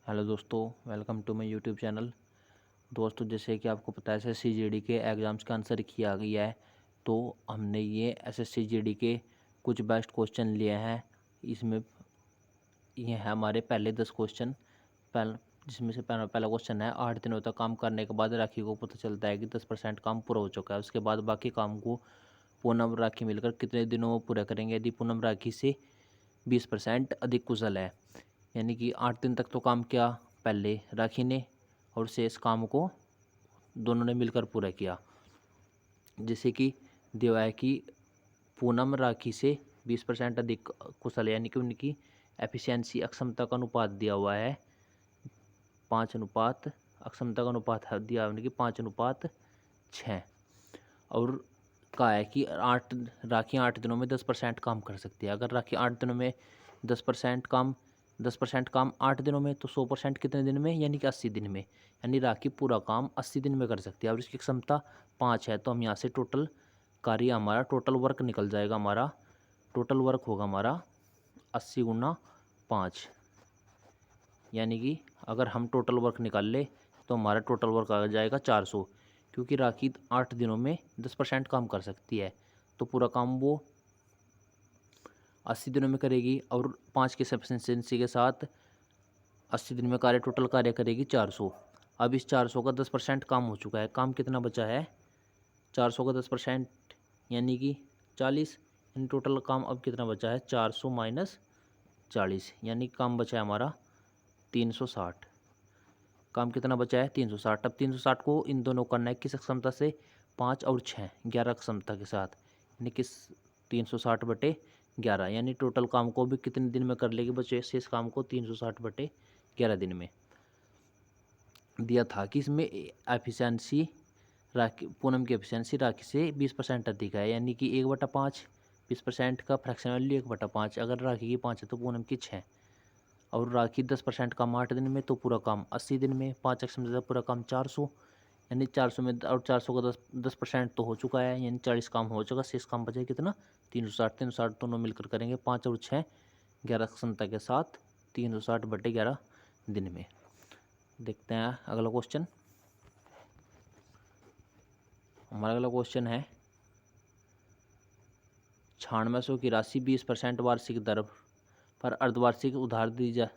Hello दोस्तों, welcome to my YouTube channel. दोस्तों, जैसे कि आपको पता है एसएससी जीडी के एग्ज़ाम्स का आंसर किया गया है, तो हमने ये एसएससी जीडी के कुछ बेस्ट क्वेश्चन लिए हैं। इसमें ये है हमारे पहले 10 क्वेश्चन। जिसमें से पहला क्वेश्चन है, 8 दिनों तक काम करने के बाद राखी को पता चलता है कि 10% काम पूरा हो चुका है। उसके बाद बाकी काम को पूनम राखी मिलकर कितने दिनों में पूरा करेंगे यदि पूनम राखी से 20% अधिक कुशल है। यानी कि 8 दिन तक तो काम किया पहले राखी ने, और शेष काम को दोनों ने मिलकर पूरा किया। जैसे कि दिया है कि पूनम राखी से 20% अधिक कुशल है, यानी कि उनकी एफिशिएंसी अक्षमता का अनुपात दिया हुआ है 5 अनुपात, अक्षमता का अनुपात दिया है उनकी 5:6। और कहा है कि राखी 8 दिनों में 10% काम कर सकती है। अगर राखी 8 दिनों में 10% काम 8 दिनों में, तो 100% कितने दिन में, यानी कि 80 दिन में। यानी राखी पूरा काम 80 दिन में कर सकती है और इसकी क्षमता 5 है। तो हम यहाँ से टोटल कार्य हमारा, टोटल वर्क निकल जाएगा हमारा। टोटल वर्क होगा हमारा 80 × 5, यानी कि अगर हम टोटल वर्क निकाल ले तो हमारा टोटल वर्क आ जाएगा 400। क्योंकि राखी 8 दिनों में 10% काम कर सकती है, तो पूरा काम वो 80 दिनों में करेगी, और 5 की सफिशेंसी के साथ 80 दिन में टोटल कार्य करेगी 400। अब इस 400 का 10% काम हो चुका है। काम कितना बचा है? 400 का 10% यानी कि 40। यानी टोटल काम अब कितना बचा है? 400 - 40, यानी काम बचा है हमारा 360। काम कितना बचा है? 360। अब 360 को इन दोनों करना है किस क्षमता से? 5 और 6, 11 क्षमता के साथ, यानी किस 360/11, यानी टोटल काम को भी कितने दिन में कर लेगी बचे शेष काम को? 360/11 दिन में। दिया था कि इसमें एफिशिएंसी राखी, पूनम की एफिशिएंसी राखी से 20% अधिक है, यानी कि 1/5। 20% का फ्रैक्शन वैल्यू 1/5। अगर राखी की 5 है तो पूनम की 6। और राखी 10% काम 8 दिन में, तो पूरा काम 80 दिन में। 5 अक्षर में पूरा काम 400, यानी 400 में, और 400 का 10% तो हो चुका है, यानी 40 काम हो चुका। शेष काम बचे कितना? 360। 360 दोनों मिलकर करेंगे 5 और 6, 11 क्षमता के साथ 360/11 दिन में। देखते हैं अगला क्वेश्चन। हमारा अगला क्वेश्चन है, 9600 की राशि 20% वार्षिक दर पर अर्धवार्षिक उधार दी जा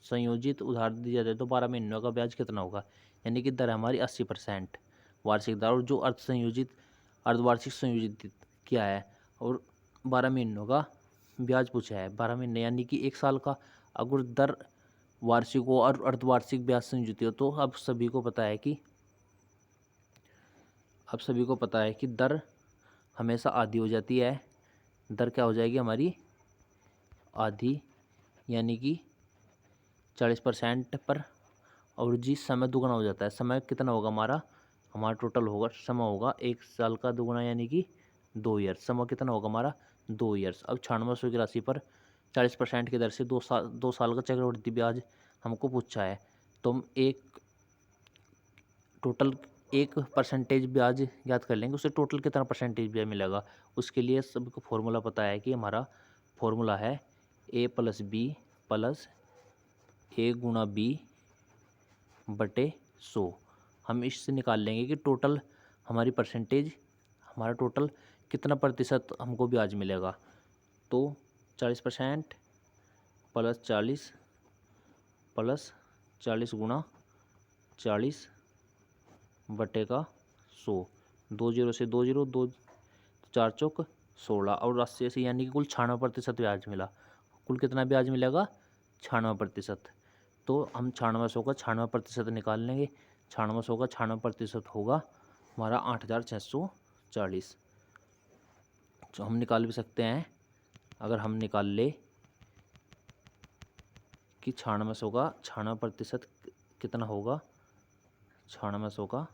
संयोजित उधार दी जाए तो 12 महीनों का ब्याज कितना होगा? यानी कि दर हमारी 80% वार्षिक दर, और जो अर्धवार्षिक संयोजित किया है, और 12 महीनों का ब्याज पूछा है। 12 महीने यानी कि 1 साल का। अगर दर वार्षिक हो और अर्धवार्षिक ब्याज संयोजित हो, तो अब सभी को पता है कि दर हमेशा आधी हो जाती है। दर क्या हो जाएगी हमारी? आधी, यानी कि 40% पर। और जी समय दुगना हो जाता है। समय कितना होगा हमारा टोटल होगा, समय होगा 1 साल का दुगना, यानी कि 2 ईयर्स। समय कितना होगा हमारा? 2 ईयर्स। अब 9600 की राशि पर 40% की दर से 2 साल का चक्रवृद्धि ब्याज हमको पूछा है। तो हम टोटल 1% ब्याज याद कर लेंगे, उससे टोटल कितना परसेंटेज ब्याज मिलेगा। उसके लिए सबको फॉर्मूला पता है कि हमारा फॉर्मूला है A+B प्लस A×B/100। हम इससे निकाल लेंगे कि टोटल हमारा टोटल कितना प्रतिशत हमको ब्याज मिलेगा। तो 40% प्लस 40 प्लस 40×40/100। 2 जीरो से 2 जीरो, 2 4 चौक 16, और 80 यानी कि कुल 96% ब्याज मिला। कुल कितना ब्याज मिलेगा? 96%। तो हम 9600 का 96% निकाल लेंगे। 9600 का 96% होगा हमारा 8640। तो हम निकाल भी सकते हैं। अगर हम निकाल ले कि 9600 का 96% कितना होगा? 9600 का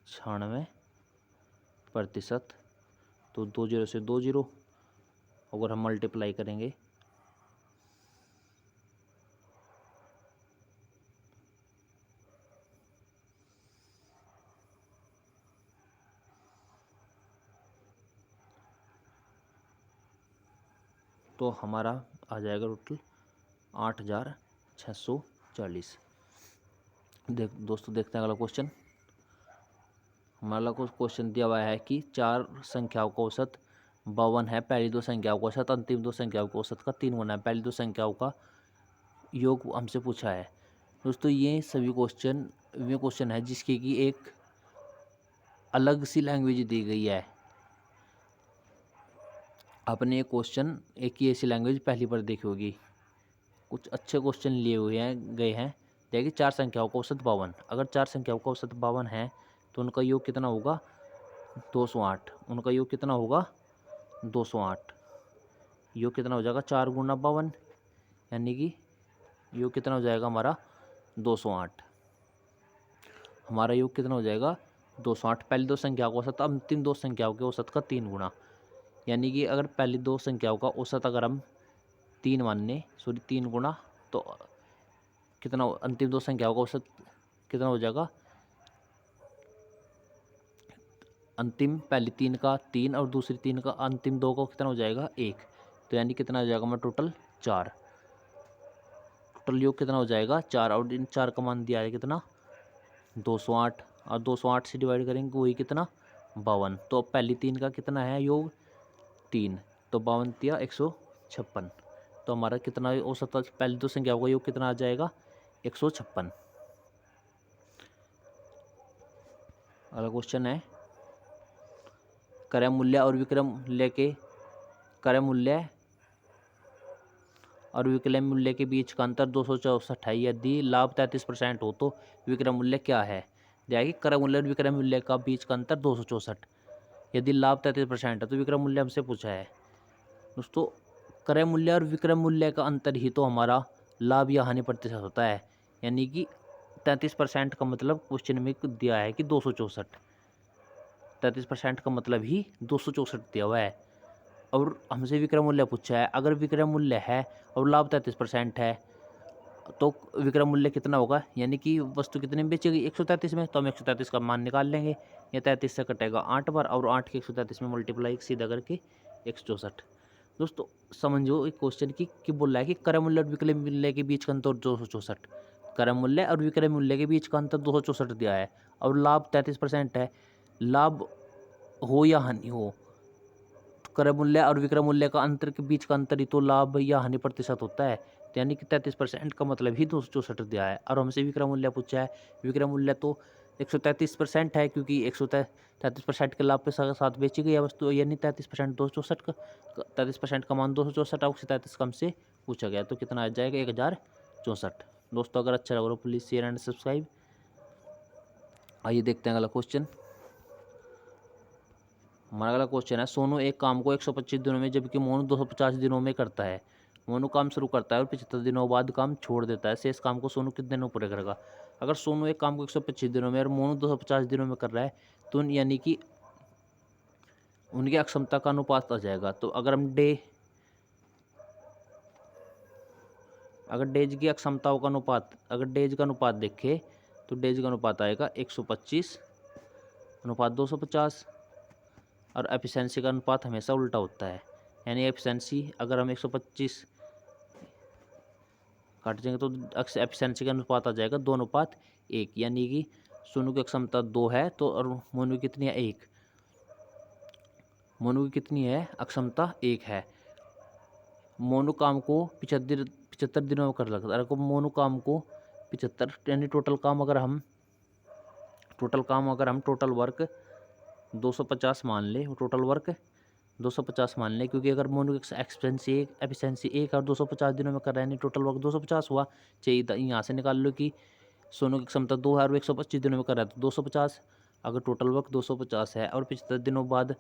96%, तो 2 जीरो से 2 जीरो, अगर हम मल्टीप्लाई करेंगे तो हमारा आ जाएगा टोटल 8040। 640। दोस्तों देखते हैं अगला क्वेश्चन। हमारा कुछ क्वेश्चन दिया हुआ है कि चार संख्याओं का औसत 52 है, पहली दो संख्याओं का औसत अंतिम दो संख्याओं के औसत का 3 गुना है, पहली दो संख्याओं का योग हमसे पूछा है। दोस्तों ये सभी क्वेश्चन वे क्वेश्चन है जिसकी कि एक अलग सी लैंग्वेज दी गई है। आपने ये क्वेश्चन एक ही ऐसी लैंग्वेज पहली बार देखी होगी। कुछ अच्छे क्वेश्चन लिए हुए हैं गए हैं। देखिए चार संख्याओं का औसत 52, अगर चार संख्याओं का औसत 52 है तो उनका योग कितना होगा 208। उनका योग कितना होगा 208। योग कितना हो जाएगा 4 गुना 52, यानी कि योग कितना हो जाएगा हमारा 208। हमारा योग कितना हो जाएगा 208। पहली दो संख्याओं का औसत अंतिम दो संख्याओं के औसत का 3 गुना, यानी कि अगर पहली दो संख्याओं का औसत अगर हम 3 गुना, तो कितना अंतिम दो संख्याओं का औसत कितना हो जाएगा, अंतिम पहली 3 का 3 और दूसरी 3 का अंतिम 2 का कितना हो जाएगा 1, तो यानी कितना हो जाएगा हमारा टोटल 4। टोटल योग कितना हो जाएगा 4, और इन 4 का मान दिया है कितना 208, और 208 से डिवाइड करेंगे वही कितना 52। तो अब पहली 3 का कितना है योग 3, तो 52 दिया 156। तो हमारा कितना औसत पहली दो संख्याओं का योग कितना आ जाएगा 156। अगला क्वेश्चन है क्रय मूल्य और विक्रय मूल्य के क्रय मूल्य और विक्रय मूल्य के बीच का अंतर 264 है। यदि लाभ 33% हो तो विक्रय मूल्य क्या है। देखिए क्रय मूल्य और विक्रय मूल्य का बीच का अंतर 264, यदि लाभ 33% है तो विक्रय मूल्य हमसे पूछा है। दोस्तों क्रय मूल्य और विक्रय मूल्य का अंतर ही तो हमारा लाभ या हानि प्रतिशत होता है, यानी कि 33% का मतलब क्वेश्चन में दिया है कि 264, 33% का मतलब ही 264 दिया हुआ है। और हमसे विक्रय मूल्य पूछा है, अगर विक्रय मूल्य है और लाभ 33% है तो विक्रय मूल्य कितना होगा, यानी कि वस्तु कितने में बेचेगी 133 में, तो हम 133 का मान निकाल लेंगे। ये 33 से कटेगा 8 बार और 8 के 133 में मल्टीप्लाई सीधा करके 164। दोस्तों समझो एक क्वेश्चन की बोल रहा है कि क्रय मूल्य और विक्रय मूल्य के बीच का अंतर 264, क्रय मूल्य और विक्रय मूल्य के बीच का अंतर 264 दिया है, और लाभ 33% है। लाभ हो या हानि हो, क्रय मूल्य और विक्रय मूल्य का अंतर के बीच का अंतर ही तो लाभ या हानि प्रतिशत होता है। तो यानी कि 33% का मतलब ही 264 दिया है। और हमसे विक्रय मूल्य पूछा है, विक्रय मूल्य तो 133% है, क्योंकि 133% के लाभ के साथ बेची गई है वस्तु, यानी 33% 264 का 33% का मान 264 और 133 कम से पूछा गया, तो कितना आ जाएगा 1064। दोस्तों अगर अच्छा लगा तो प्लीज़ शेयर एंड सब्सक्राइब। आइए देखते हैं अगला क्वेश्चन। हमारा अगला क्वेश्चन है सोनू एक काम को 125 दिनों में जबकि मोनू 250 दिनों में करता है। मोनू काम शुरू करता है और 75 दिनों बाद काम छोड़ देता है। शेष काम को सोनू कितने दिनों पूरे करेगा। अगर सोनू एक काम को 125 दिनों में और मोनू 250 दिनों में कर रहा है तो यानी कि उनकी अक्षमता का अनुपात आ जाएगा। तो अगर हम डेज की अक्षमताओं का अनुपात, अगर डेज का अनुपात देखें तो डेज का अनुपात आएगा 125 अनुपात 250, और एफिशिएंसी का अनुपात हमेशा उल्टा होता है। यानी एफिशिएंसी अगर हम 125 काट देंगे तो एफिशिएंसी का अनुपात आ जाएगा 2:1, यानी कि सोनू की क्षमता 2 है तो और मोनू की कितनी है 1। मोनू की कितनी है अक्षमता 1 है। मोनू काम को 75 दिनों में कर लगता है। अगर मोनू काम को 75 यानी टोटल टोटल वर्क 250 मान ले, टोटल वर्क 250 मान लें, क्योंकि अगर मोनू की एफिशिएंसी 1 और 250 दिनों में कर रहा है, नहीं टोटल वर्क 250 हुआ। चाहिए यहाँ से निकाल लो कि सोनू की क्षमता 2 है और 125 दिनों में कर रहा है तो 250। अगर टोटल वर्क 250 है और 75 दिनों बाद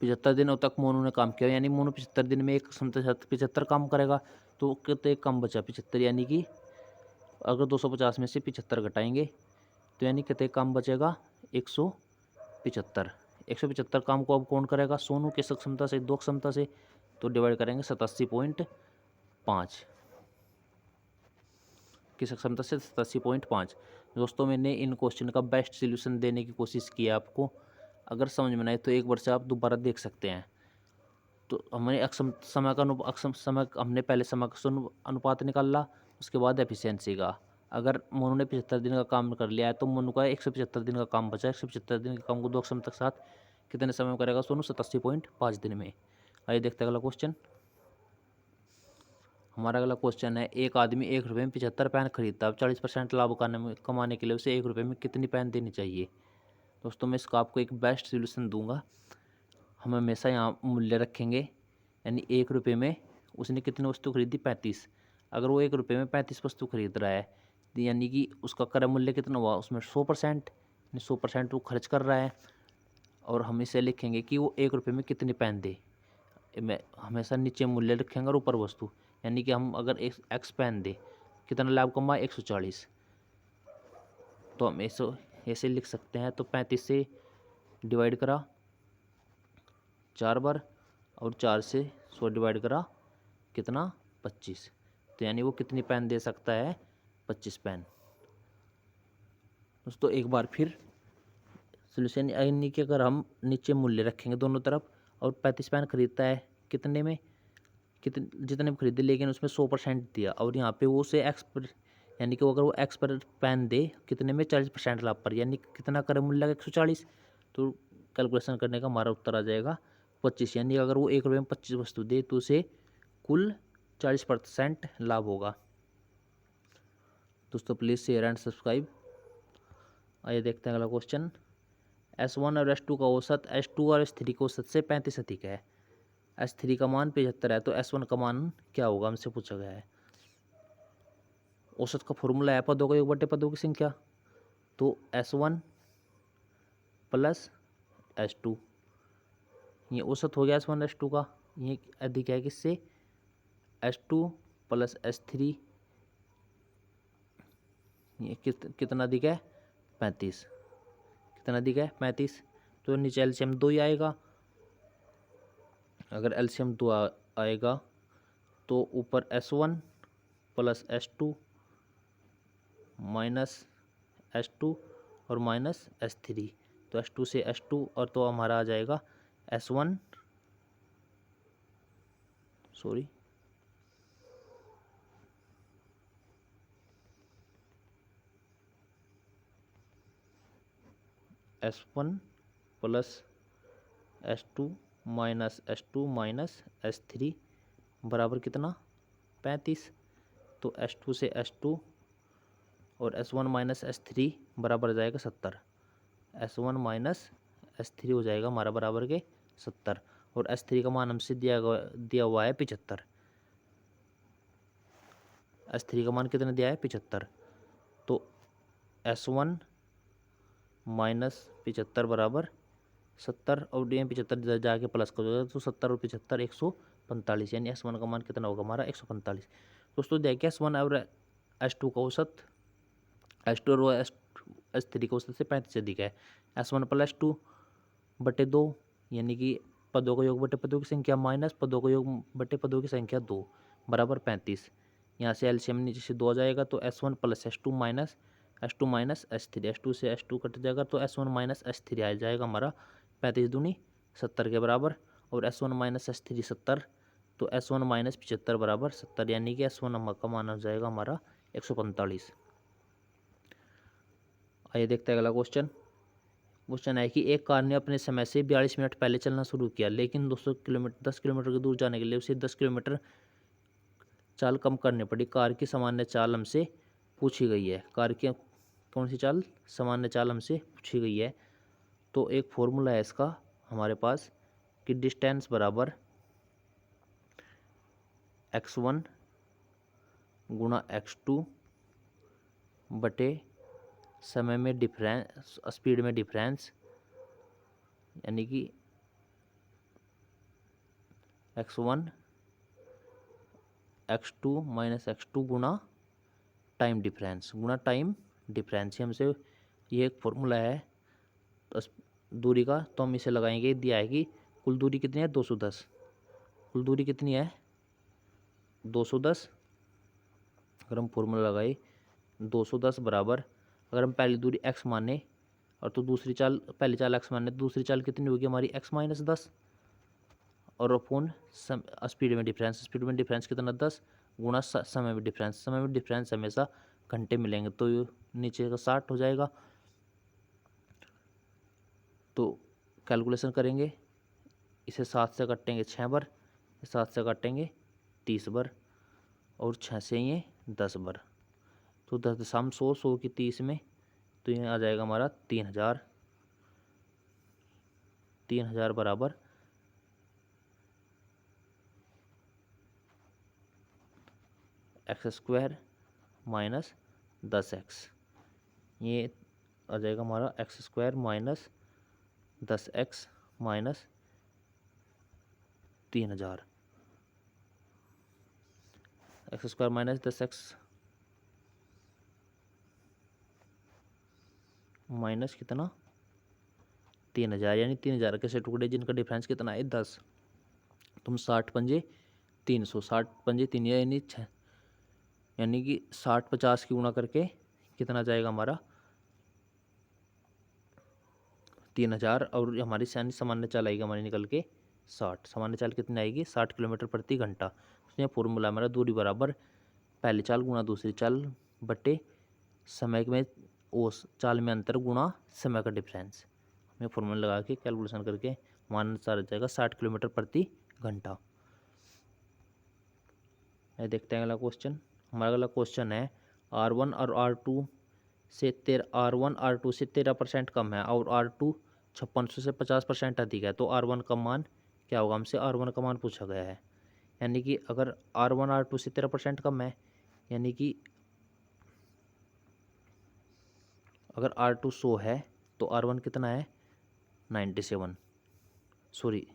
75 दिनों तक मोनू ने काम किया, यानी मोनू 75 दिन में एक क्षमता 75 काम करेगा, तो कितने कम बचा 75, यानी कि अगर 250 में से 75 घटाएंगे तो यानी कितने काम बचेगा 175। 175 काम को अब कौन करेगा सोनू किस क्षमता से 2 क्षमता से, तो डिवाइड करेंगे 87.5 किस क्षमता से 87.5। दोस्तों मैंने इन क्वेश्चन का बेस्ट सॉल्यूशन देने की कोशिश की है आपको। अगर समझ में नहीं तो एक बार से आप दोबारा देख सकते हैं। तो हमने अक्षम समय का अक्षम समय हमने पहले समय का अनुपात निकाला, उसके बाद एफिशिएंसी का। अगर मोनू ने 75 दिन का काम कर लिया है तो मोनू का 175 दिन का काम बचा है। 175 दिन के काम को 2 अक्षम तक साथ कितने समय में करेगा सोनू? 87.5 दिन में। आइए देखते हैं अगला क्वेश्चन। हमारा अगला क्वेश्चन है, एक आदमी 1 रुपये में 75 पेन खरीदता है। अब 40% लाभ कमाने के लिए उसे 1 रुपये में कितनी पेन देनी चाहिए? दोस्तों मैं इसका आपको एक बेस्ट सोल्यूशन दूंगा। हम हमेशा यहाँ मूल्य रखेंगे, यानी 1 रुपये में उसने कितनी वस्तु खरीदी? 35। अगर वो 1 रुपये में 35 वस्तु खरीद रहा है तो यानी कि उसका क्रय मूल्य कितना हुआ? उसमें 100%, 100% वो खर्च कर रहा है। और हम इसे लिखेंगे कि वो 1 रुपये में कितनी पेन दे। मैं हमेशा नीचे मूल्य रखेंगे और ऊपर वस्तु, यानी कि हम अगर एक एक्स पेन दे, कितना लाभ कमाए? 140। तो हम ऐसे लिख सकते हैं। तो 35 से डिवाइड करा 4 बार और 4 से 100 डिवाइड करा कितना? 25। तो यानी वो कितनी पेन दे सकता है? 25 पेन। दोस्तों एक बार फिर सोल्यूशन, यानी कि अगर हम नीचे मूल्य रखेंगे दोनों तरफ और 35 पेन खरीदता है कितने में, जितने में खरीदे, लेकिन उसमें 100% दिया और यहाँ पे वो उसे एक्स पर, यानी कि अगर वो एक्स पर पेन दे कितने में? 40% लाभ पर, यानी कितना क्रय मूल्य 140। तो कैलकुलेशन करने का हमारा उत्तर आ जाएगा 25। यानी अगर वो 1 रुपये में 25 वस्तु दे तो उसे कुल 40% लाभ होगा। दोस्तों प्लीज़ शेयर एंड सब्सक्राइब। आइए देखते हैं अगला क्वेश्चन। S1 और S2 का औसत S2 और S3 के औसत से 35 अधिक है। S3 का मान 75 है तो S1 का मान क्या होगा? हमसे पूछा गया है। औसत का फॉर्मूला है पदों का योग बटे पदों की संख्या। तो S1 प्लस S2, ये औसत हो गया S1 S2 का। ये अधिक है किससे? S2 plus S3। ये कितना अधिक है? 35। कितना अधिक है? 35। तो नीचे एलसीएम 2 ही आएगा। अगर एलसीएम 2 आएगा तो ऊपर S1 plus S2 minus S2 और माइनस S3। तो S2 से S2 और तो हमारा आ जाएगा S1, sorry S1 plus S2 minus S2 minus S3 बराबर कितना? 35। तो S2 से S2 और S1 माइनस S3 बराबर हो जाएगा 70। S1 माइनस S3 हो जाएगा हमारा बराबर के 70। और S3 का मान हमसे दिया हुआ है 75। S3 का मान कितना दिया है? 75। तो S1 माइनस 75 बराबर 70 और डी 75 जाके प्लस कर दो तो 70 और 75 145, यानी S1 का मान कितना होगा हमारा? 145। दोस्तों देखिए S1 और S2 का औसत, S2 और S3 का औसत से 35 अधिक है। S1 प्लस 2 बटे 2, यानी कि पदों का योग बटे पदों की संख्या माइनस पदों का योग बटे पदों की संख्या 2 बराबर 35। यहाँ से एलसीएम नीचे से 2 आ जाएगा तो S1 plus S2 minus S2 minus S3, S2 से S2 कट जाएगा तो S1 माइनस S3 आ जाएगा हमारा 35 दूनी 70 के बराबर। और S1 माइनस S3 70, तो S1 माइनस 75 बराबर 70, यानी कि S1 का मान आ जाएगा हमारा 145। आइए देखते हैं अगला क्वेश्चन। क्वेश्चन है कि एक कार ने अपने समय से 42 मिनट पहले चलना शुरू किया, लेकिन 10 किलोमीटर की दूर जाने के लिए उसे 10 किलोमीटर चाल कम करनी पड़ी। कार की सामान्य चाल हमसे पूछी गई है। कार की कौन सी चाल? सामान्य चाल हमसे पूछी गई है। तो एक फॉर्मूला है इसका हमारे पास कि डिस्टेंस बराबर x1 गुणा x2 बटे समय में डिफरेंस, स्पीड में डिफरेंस, यानी कि x1 x2 माइनस x2 गुणा टाइम डिफरेंस, गुणा टाइम डिफरेंस। हमसे ये एक फॉर्मूला है तो दूरी का, तो हम इसे लगाएंगे। दिया है कि कुल दूरी कितनी है? 210। कुल दूरी कितनी है? 210। अगर हम फॉर्मूला लगाए 210 बराबर, अगर हम पहली दूरी x माने और तो दूसरी चाल, पहली चाल x माने तो दूसरी चाल कितनी होगी हमारी? x minus 10। और अपोन स्पीड में डिफरेंस, स्पीड में डिफरेंस कितना 10 गुणा समय में डिफरेंस, समय में डिफरेंस हमेशा घंटे मिलेंगे तो ये नीचे का 60 हो जाएगा। तो कैलकुलेशन करेंगे, इसे 7 से काटेंगे 6 बार, 7 से काटेंगे 30 बार और 6 से ये 10 बार, तो 10 दशम 100 100 की 30 में, तो ये आ जाएगा हमारा 3000, 3000 बराबर x² माइनस 10x, ये आ जाएगा हमारा x² minus 10x minus 3000, x² minus 10x minus कितना 3000, यानी 3000 के से टुकड़े जिनका डिफरेंस कितना है 10, तुम 60 पंजे 300, 60 पंजे 3 यानी 6, यानी कि 60 50 की गुणा करके कितना जाएगा हमारा 3000, और हमारी सामान्य चाल आएगी हमारी निकल के 60, सामान्य चाल कितनी आएगी 60 किलोमीटर प्रति घंटा। उसमें फॉर्मूला हमारा दूरी बराबर पहली चाल गुणा दूसरी चाल बटे समय में ओस चाल में अंतर गुणा समय का डिफरेंस, हमें फॉर्मूला लगा के कैलकुलेशन करके मान आ जाएगा 60 किलोमीटर प्रति घंटा। ये देखते हैं अगला क्वेश्चन। हमारा अगला क्वेश्चन है R1 और R2 से R1 R2 से 13% कम है और R2 5600 से 50% अधिक है, तो R1 का मान क्या होगा, हमसे R1 का मान पूछा गया है। यानी कि अगर R1 R2 से 13% कम है, यानी कि अगर R2 100 है तो R1 कितना है 97, सॉरी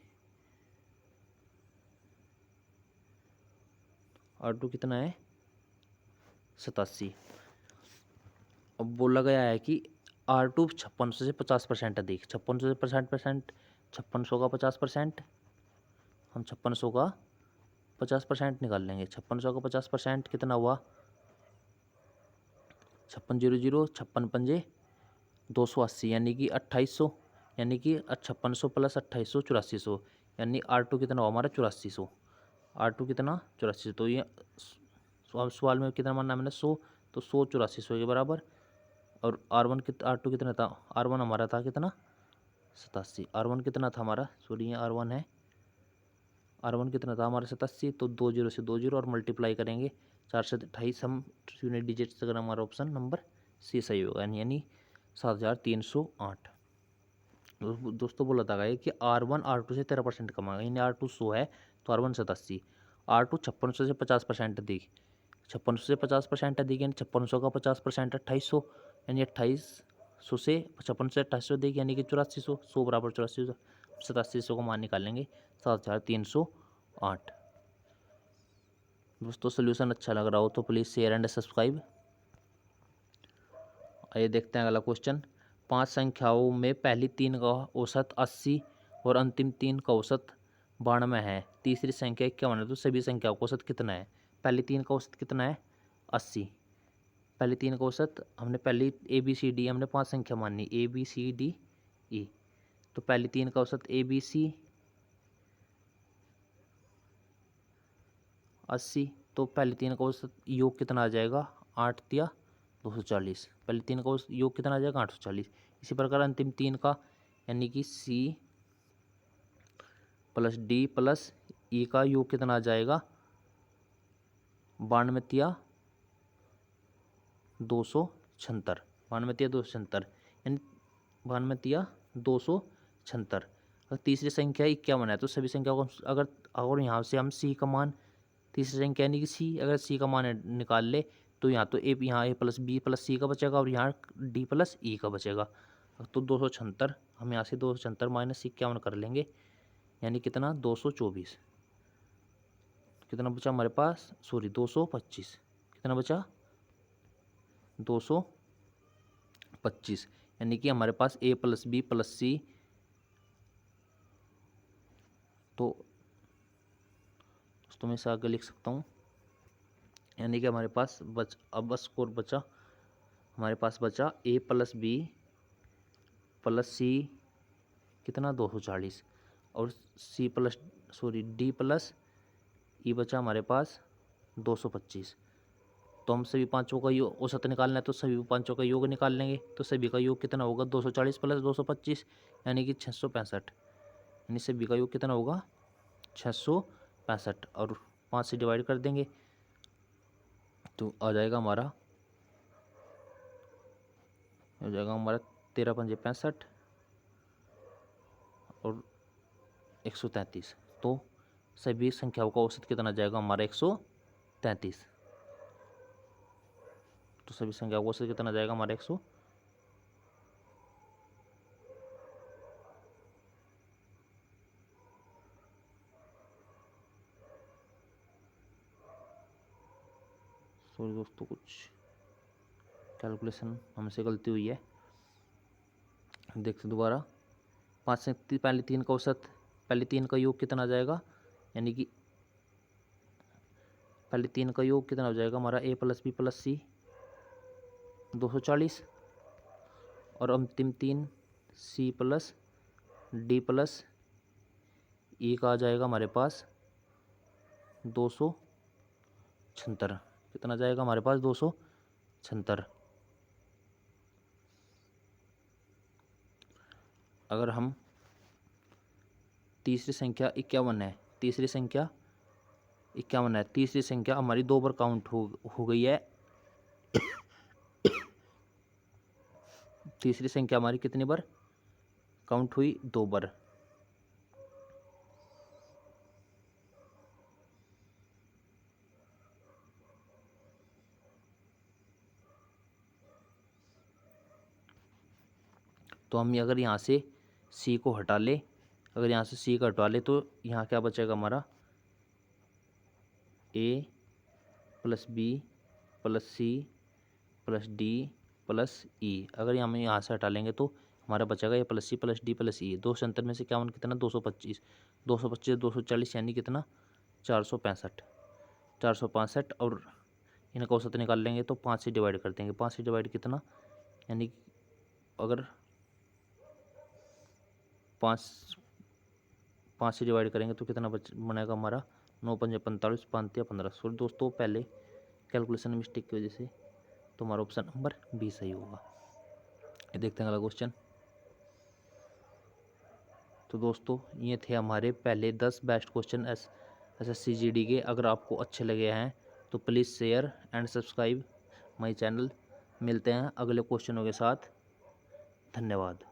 R2 कितना है 87। अब बोला गया है कि R2 5600 से 50% अधिक, 5600 से 50%, 5600 का 50%, हम 5600 का 50% निकाल लेंगे, 5600 का 50% कितना हुआ 5600, 56 पंजे 280, यानी कि 2800, यानी कि 5600 प्लस 2800 8400, यानी R2 कितना हुआ हमारा 8400, R2 कितना 8400, तो ये सवाल में कितना मानना है मैंने 100, तो 100 8400 के बराबर। और R2 कितना था, R1 हमारा था कितना 87, R1 कितना था हमारा, सॉरी ये R1 है, R1 कितना था हमारा 87, तो 2 जीरो से 2 जीरो और मल्टीप्लाई करेंगे 4 से 28, हम यूनिट डिजिट से, अगर हमारा ऑप्शन नंबर सी सही होगा, यानी 7308। दोस्तों बोला था कि R1 R2 से 13% कम आएगा, यानी R2 100 है तो R1 87, R2 5600 से 50% अधिक, 5600 से 50% अधिक यानी 5600 का 50% 2800, यानी 2800 से 5600 से 2800 अधिक यानी कि 8400, 100 बराबर 8400, 8700 का मान निकालेंगे 7308। दोस्तों सोल्यूशन अच्छा लग रहा हो तो प्लीज़ शेयर एंड सब्सक्राइब। आइए देखते हैं अगला क्वेश्चन। 5 संख्याओं में पहली 3 का औसत 80 और अंतिम 3 का औसत 92 है, तीसरी संख्या 51 है, तो सभी संख्याओं का औसत कितना है। पहली 3 का औसत कितना है 80, पहली 3 का औसत हमने पहली ABCD हमने 5 संख्या मानी ABCDE, तो पहली 3 का औसत ABC 80, तो पहली 3 का औसत योग कितना आ जाएगा 8 या 240, पहले 3 का योग कितना आ जाएगा 840। इसी प्रकार अंतिम 3 का यानी कि C plus D plus E का योग कितना आ जाएगा 92 276, 92 276, यानी 92 276। अगर तीसरी संख्या 51 है तो सभी संख्या को अगर यहाँ से हम C का मान, तीसरी संख्या यानी कि C, अगर C का मान निकाल ले तो यहाँ तो यहाँ A plus B plus C का बचेगा और यहाँ D प्लस E का बचेगा, तो 276, हम यहाँ से 276 माइनस 51 कर लेंगे, यानी कितना 224, कितना बचा हमारे पास, सॉरी 225, कितना बचा 225, यानी कि हमारे पास A plus B plus C, तो दोस्तों मैं इसे आगे लिख सकता हूँ, यानी कि हमारे पास अब स्कोर बचा, हमारे पास बचा A plus B plus C कितना 240 और C plus sorry D plus E बचा हमारे पास 225। तो हम सभी पाँचों का योग औसत निकालना है तो सभी पाँचों का योग निकाल लेंगे। तो सभी का योग कितना होगा 240 प्लस 225 यानी कि 665। यानी सभी का योग कितना होगा 665 और 5 से डिवाइड कर देंगे तो आ जाएगा हमारा 13 पंजे 65 और 133। तो सभी संख्याओं का औसत कितना जाएगा हमारा 133। तो सभी संख्याओं का औसत कितना जाएगा हमारा 100। सॉरी दोस्तों कुछ कैलकुलेशन हमसे गलती हुई है, देखते दोबारा। 5 से पहले 3 का औसत, पहले 3 का योग कितना आ जाएगा, यानी कि पहले 3 का योग कितना हो जाएगा हमारा ए प्लस बी प्लस सी 240 और अंतिम 3 सी प्लस डी प्लस ई का आ जाएगा हमारे पास 276। कितना जाएगा हमारे पास 276। अगर हम तीसरी संख्या 51 है, तीसरी संख्या 51 है, तीसरी संख्या हमारी 2 बार काउंट हो गई है। तीसरी संख्या हमारी कितनी बार काउंट हुई 2 बार। तो हम अगर यहाँ से सी को हटा ले, अगर यहाँ से सी को हटा ले तो यहाँ क्या बचेगा हमारा A plus B plus C plus D plus E. अगर हम यहाँ से हटा लेंगे तो हमारा बचेगा A plus C plus D plus E. 270 में से क्या कितना 225, 225 240 यानी कितना 465, 465 और इनका औसत निकाल लेंगे तो 5 से डिवाइड कर देंगे। 5 से डिवाइड कितना, यानी अगर 5 से डिवाइड करेंगे तो कितना बनेगा हमारा 9 पंजे 45 5 या 15। सॉरी दोस्तों पहले कैलकुलेशन मिस्टेक की वजह से तो हमारा ऑप्शन नंबर बी सही होगा। ये देखते हैं अगला क्वेश्चन। तो दोस्तों ये थे हमारे पहले 10 बेस्ट क्वेश्चन SSC GD के। अगर आपको अच्छे लगे हैं तो please share and subscribe my channel. मिलते हैं अगले क्वेश्चनों के साथ। धन्यवाद।